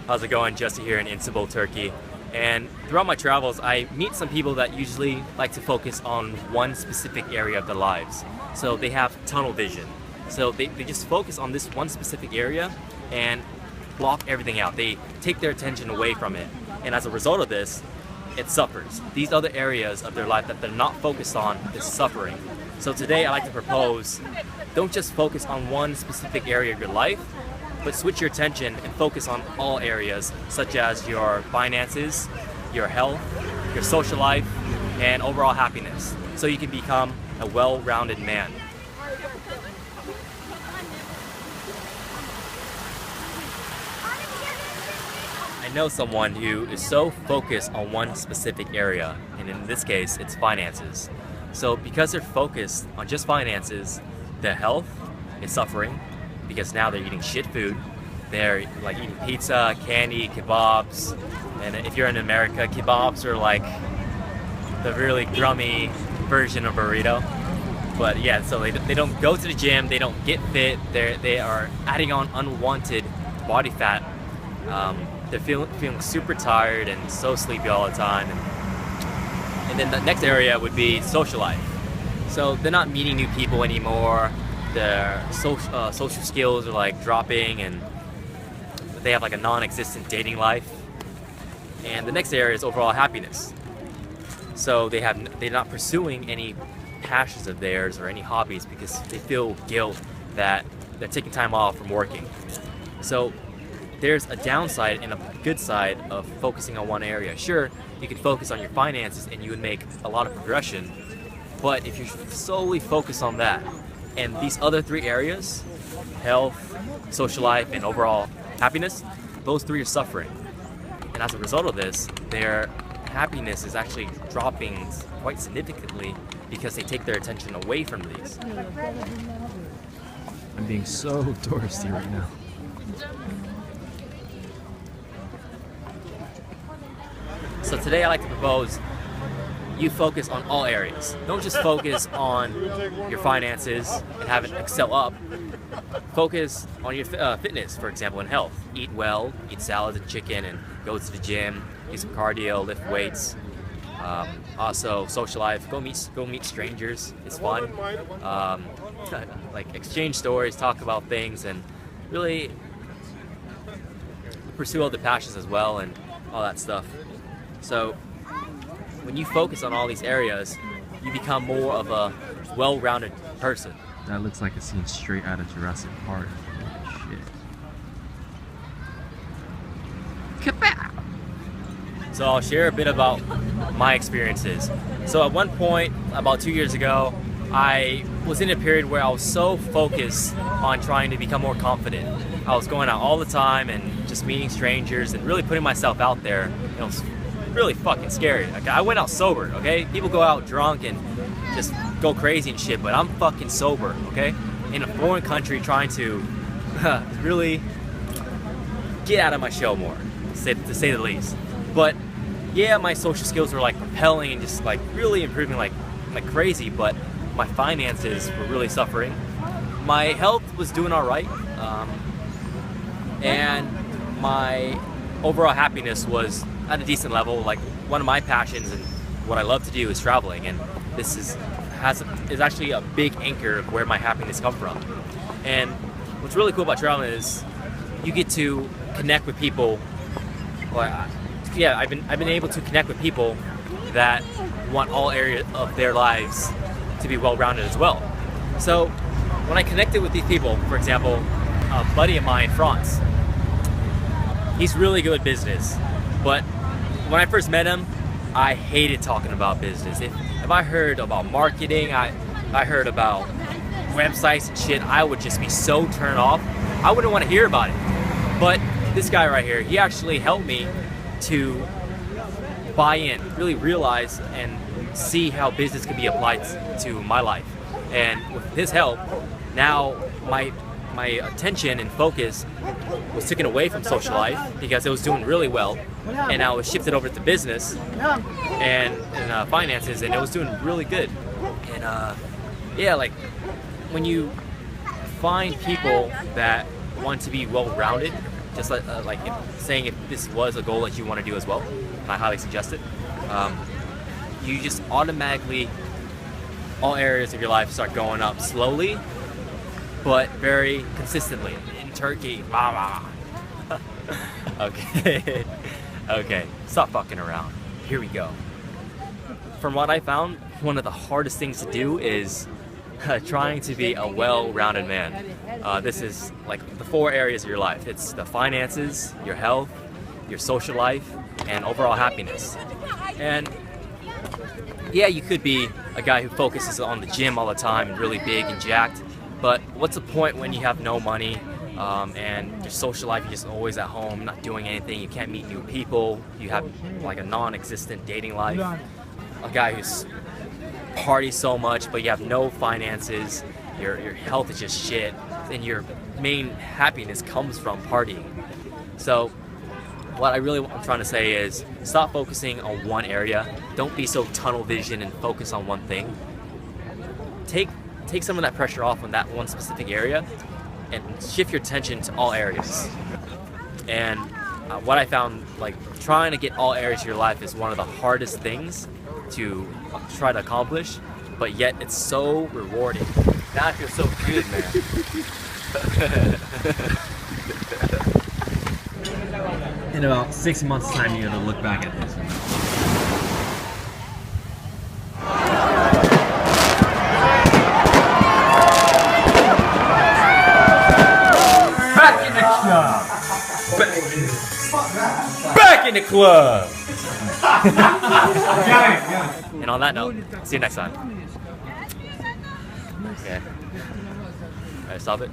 How's it going? Jesse here in Istanbul, Turkey. And throughout my travels, I meet some people that usually like to focus on one specific area of their lives. So they have tunnel vision. So they just focus on this one specific area and block everything out. They take their attention away from it. And as a result of this, it suffers. These other areas of their life that they're not focused on is suffering. So today I like to propose, don't just focus on one specific area of your life, but switch your attention and focus on all areas, such as your finances, your health, your social life, and overall happiness, so you can become a well-rounded man. I know someone who is so focused on one specific area, and in this case, it's finances. So because they're focused on just finances, their health is suffering, because now they're eating shit food. They're like eating pizza, candy, kebabs, and if you're in America, kebabs are like the really grummy version of burrito. But yeah, so they don't go to the gym, they don't get fit, they are adding on unwanted body fat. They're feeling super tired and so sleepy all the time. And then the next area would be social life. So they're not meeting new people anymore. Their social skills are like dropping, and they have like a non-existent dating life. And the next area is overall happiness. So they're not pursuing any passions of theirs or any hobbies because they feel guilt that they're taking time off from working. So there's a downside and a good side of focusing on one area. Sure, you can focus on your finances and you would make a lot of progression, but if you solely focus on that, and these other three areas, health, social life, and overall happiness, those three are suffering. And as a result of this, their happiness is actually dropping quite significantly because they take their attention away from these. I'm being so touristy right now. So today I like to propose you focus on all areas. Don't just focus on your finances and have it excel up. Focus on your fitness, for example, and health. Eat well, eat salads and chicken, and go to the gym, do some cardio, lift weights. Also, social life. Go meet strangers. It's fun. Like exchange stories, talk about things, and really pursue other passions as well, and all that stuff. So when you focus on all these areas, you become more of a well-rounded person. That looks like a scene straight out of Jurassic Park. Shit. So I'll share a bit about my experiences. So at one point, about 2 years ago, I was in a period where I was so focused on trying to become more confident. I was going out all the time and just meeting strangers and really putting myself out there. It was really fucking scary. Okay? I went out sober, okay? People go out drunk and just go crazy and shit, but I'm fucking sober, okay? In a foreign country trying to really get out of my shell more, to say the least. But yeah, my social skills were like propelling and just like really improving like crazy, but my finances were really suffering. My health was doing all right, and my overall happiness was at a decent level. Like one of my passions and what I love to do is traveling, and this is actually a big anchor of where my happiness comes from. And what's really cool about traveling is you get to connect with people. Well, yeah, I've been able to connect with people that want all areas of their lives to be well-rounded as well. So when I connected with these people, for example, a buddy of mine, France, he's really good at business, but when I first met him, I hated talking about business. If I heard about marketing, I heard about websites and shit, I would just be so turned off. I wouldn't want to hear about it. But this guy right here, he actually helped me to buy in, really realize and see how business can be applied to my life. And with his help, now my attention and focus was taken away from social life because it was doing really well, and now it was shifted over to business and finances, and it was doing really good. And yeah, like when you find people that want to be well-rounded, just like saying if this was a goal that you want to do as well, and I highly suggest it. You just automatically, all areas of your life start going up slowly, but very consistently. In Turkey, okay, okay, stop fucking around. Here we go. From what I found, one of the hardest things to do is trying to be a well-rounded man. This is like the 4 areas of your life. It's the finances, your health, your social life, and overall happiness. And yeah, you could be a guy who focuses on the gym all the time and really big and jacked, but what's the point when you have no money and your social life, you're just always at home, not doing anything, you can't meet new people, you have like a non-existent dating life. A guy who's parties so much, but you have no finances, your health is just shit, and your main happiness comes from partying. So what I really am trying to say is stop focusing on one area. Don't be so tunnel vision and focus on one thing. Take some of that pressure off on that one specific area and shift your attention to all areas. And what I found, like, trying to get all areas of your life is one of the hardest things to try to accomplish, but yet it's so rewarding. Now I feel so good, man. In about 6 months' time, you're gonna look back at this. Back in the club! Back in the club! And on that note, see you next time. Okay. Alright, stop it.